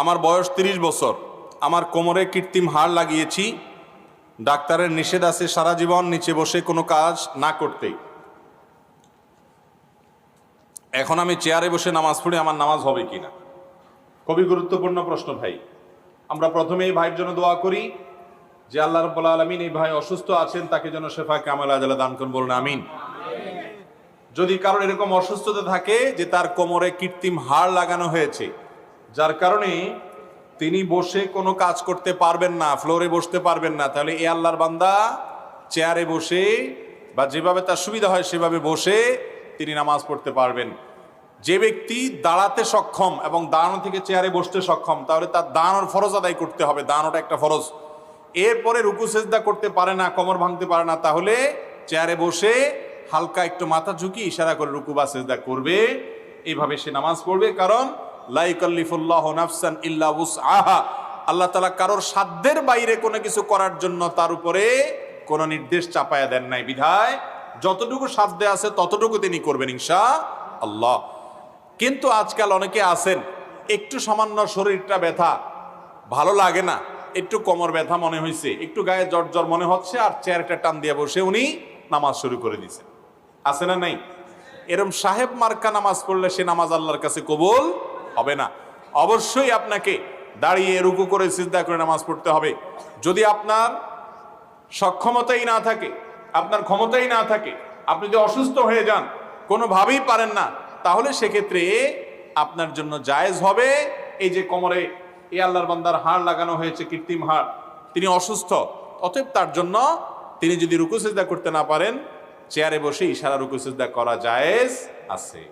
আমার বয়স 30 বছর, আমার কোমরে কৃত্রিম হাড় লাগিয়েছি, ডাক্তারের নিষেধ আছে সারা জীবন নিচে বসে কোনো কাজ না করতে। এখন আমি চেয়ারে বসে নামাজ পড়ি, আমার নামাজ হবে কিনা? খুবই গুরুত্বপূর্ণ প্রশ্ন ভাই। আমরা প্রথমে এই ভাইয়ের জন্য দোয়া করি যে আল্লাহ রাব্বুল আলামিন এই ভাই অসুস্থ আছেন, তাকে যেন শেফা কামেল আজলা দান করুন, বলুন আমিন। যদি কারোর এরকম অসুস্থতা থাকে যে তার কোমরে কৃত্রিম হাড় লাগানো হয়েছে, যার কারণে তিনি বসে কোনো কাজ করতে পারবেন না, ফ্লোরে বসতে পারবেন না, তাহলে এ আল্লাহর বান্দা চেয়ারে বসে বা যেভাবে তার সুবিধা হয় সেভাবে বসে তিনি নামাজ পড়তে পারবেন। যে ব্যক্তি দাঁড়াতে সক্ষম এবং দাঁড়ানো থেকে চেয়ারে বসতে সক্ষম, তাহলে তার দাঁড়ানোর ফরজ আদায় করতে হবে, দাঁড়ানোটা একটা ফরজ। এরপরে রুকু সেজদা করতে পারে না, কোমর ভাঙতে পারে না, তাহলে চেয়ারে বসে হালকা একটু মাথা ঝুঁকি ইশারা করে রুকু বা সেজদা করবে, এইভাবে সে নামাজ পড়বে। কারণ লা ইউকাল্লিফুল্লাহু নাফসান ইল্লা উসআহা, আল্লাহ তাআলা কারোর সাধ্যের বাইরে কোনো কিছু করার জন্য তার উপরে কোনো নির্দেশ চাপায়া দেন নাই, বিধায় যতটুকু সাধ্যে আছে ততটুকু তিনি করবেন ইনশাআল্লাহ। কিন্তু আজকাল অনেকে আছেন একটু সামান্য শরীরটা ব্যথা, ভালো লাগে না, একটু কোমর ব্যথা মনে হয়েছে, একটু গায়ে জ্বর জ্বর মনে হচ্ছে, আর চেয়ারটা টান দিয়ে বসে উনি নামাজ শুরু করে দিয়েছেন। আছে না নাই? এরম সাহেব মার্কা নামাজ পড়লে সে নামাজ আল্লাহর কাছে কবুল হবে না। অবশ্যই আপনাকে দাঁড়িয়ে রুকু করে সিজদা করে নামাজ পড়তে হবে। যদি আপনার সক্ষমতাই না থাকে, আপনার ক্ষমতাই না থাকে, আপনি যদি অসুস্থ হয়ে যান, কোনোভাবেই পারেন না, তাহলে সেক্ষেত্রে আপনার জন্য জায়েজ হবে এই যে কোমরে এ আল্লাহর বান্দার হাড় লাগানো হয়েছে, কৃত্রিম হাড়, তিনি অসুস্থ, অতএব তার জন্য তিনি যদি রুকু সিজদা করতে না পারেন, চেয়ারে বসে ইশারা রুকু সিজদা করা জায়েজ আছে।